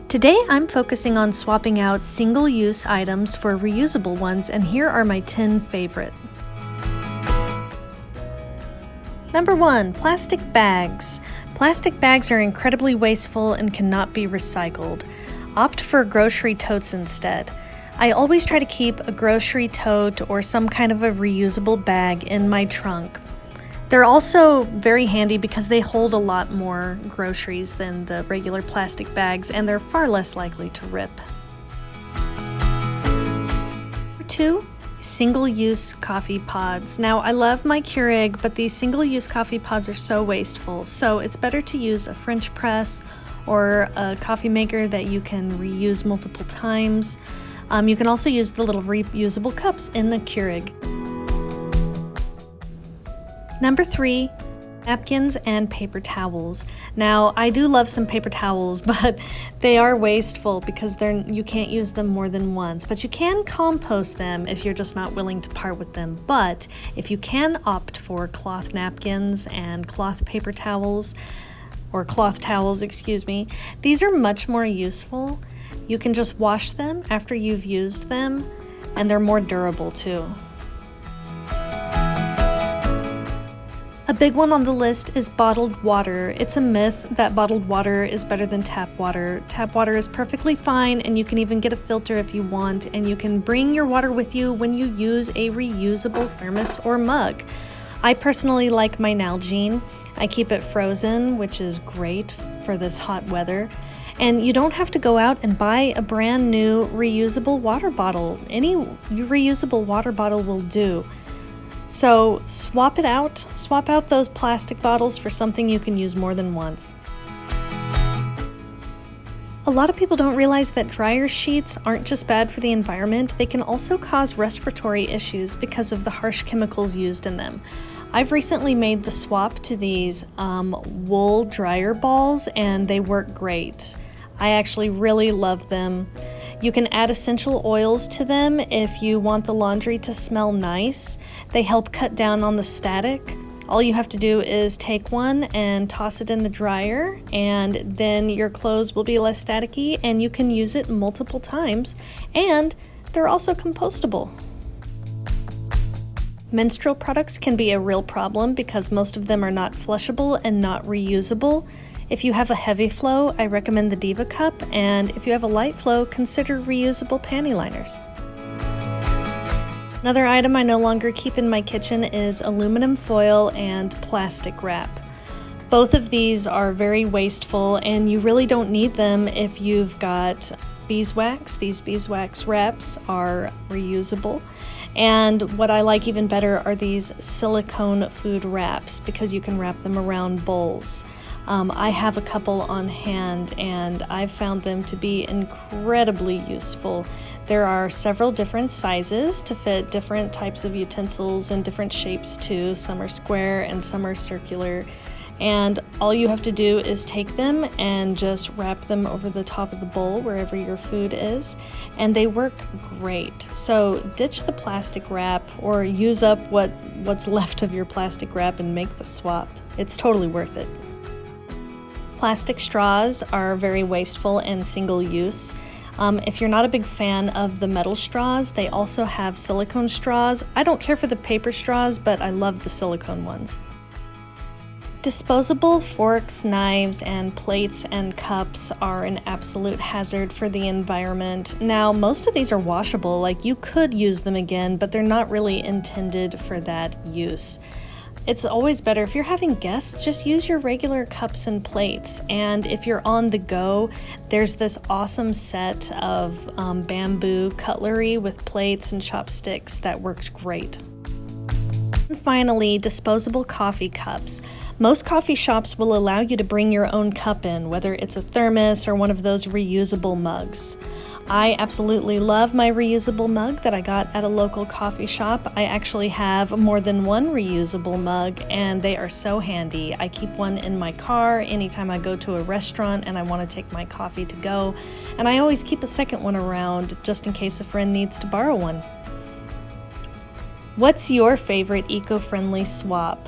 Today I'm focusing on swapping out single-use items for reusable ones, and here are my 10 favorite. Number 1, plastic bags. Plastic bags are incredibly wasteful and cannot be recycled. Opt for grocery totes instead. I always try to keep a grocery tote or some kind of a reusable bag in my trunk. They're also very handy because they hold a lot more groceries than the regular plastic bags, and they're far less likely to rip. Number 2, single-use coffee pods. Now, I love my Keurig, but these single-use coffee pods are so wasteful, so it's better to use a French press or a coffee maker that you can reuse multiple times. You can also use the little reusable cups in the Keurig. Number 3, napkins and paper towels. Now, I do love some paper towels, but they are wasteful because you can't use them more than once. But you can compost them if you're just not willing to part with them. But if you can opt for cloth napkins and cloth paper towels, or cloth towels, excuse me, these are much more useful. You can just wash them after you've used them, and they're more durable too. A big one on the list is bottled water. It's a myth that bottled water is better than tap water. Tap water is perfectly fine, and you can even get a filter if you want, and you can bring your water with you when you use a reusable thermos or mug. I personally like my Nalgene. I keep it frozen, which is great for this hot weather. And you don't have to go out and buy a brand new reusable water bottle. Any reusable water bottle will do. So swap out those plastic bottles for something you can use more than once. A lot of people don't realize that dryer sheets aren't just bad for the environment, they can also cause respiratory issues because of the harsh chemicals used in them. I've recently made the swap to these wool dryer balls, and they work great. I actually really love them. You can add essential oils to them if you want the laundry to smell nice. They help cut down on the static. All you have to do is take one and toss it in the dryer, and then your clothes will be less staticky and you can use it multiple times, and they're also compostable. Menstrual products can be a real problem because most of them are not flushable and not reusable. If you have a heavy flow, I recommend the Diva Cup, and if you have a light flow, consider reusable panty liners. Another item I no longer keep in my kitchen is aluminum foil and plastic wrap. Both of these are very wasteful, and you really don't need them if you've got beeswax. These beeswax wraps are reusable. And what I like even better are these silicone food wraps because you can wrap them around bowls. I have a couple on hand, and I've found them to be incredibly useful. There are several different sizes to fit different types of utensils and different shapes too. Some are square and some are circular. And all you have to do is take them and just wrap them over the top of the bowl wherever your food is, and they work great. So ditch the plastic wrap or use up what's left of your plastic wrap and make the swap. It's totally worth it. Plastic straws are very wasteful and single-use. If you're not a big fan of the metal straws, they also have silicone straws. I don't care for the paper straws, but I love the silicone ones. Disposable forks, knives, and plates and cups are an absolute hazard for the environment. Now, most of these are washable, like you could use them again, but they're not really intended for that use. It's always better if you're having guests, just use your regular cups and plates. And if you're on the go, there's this awesome set of bamboo cutlery with plates and chopsticks that works great. And finally, disposable coffee cups. Most coffee shops will allow you to bring your own cup in, whether it's a thermos or one of those reusable mugs. I absolutely love my reusable mug that I got at a local coffee shop. I actually have more than one reusable mug, and they are so handy. I keep one in my car anytime I go to a restaurant and I want to take my coffee to go, and I always keep a second one around just in case a friend needs to borrow one. What's your favorite eco-friendly swap?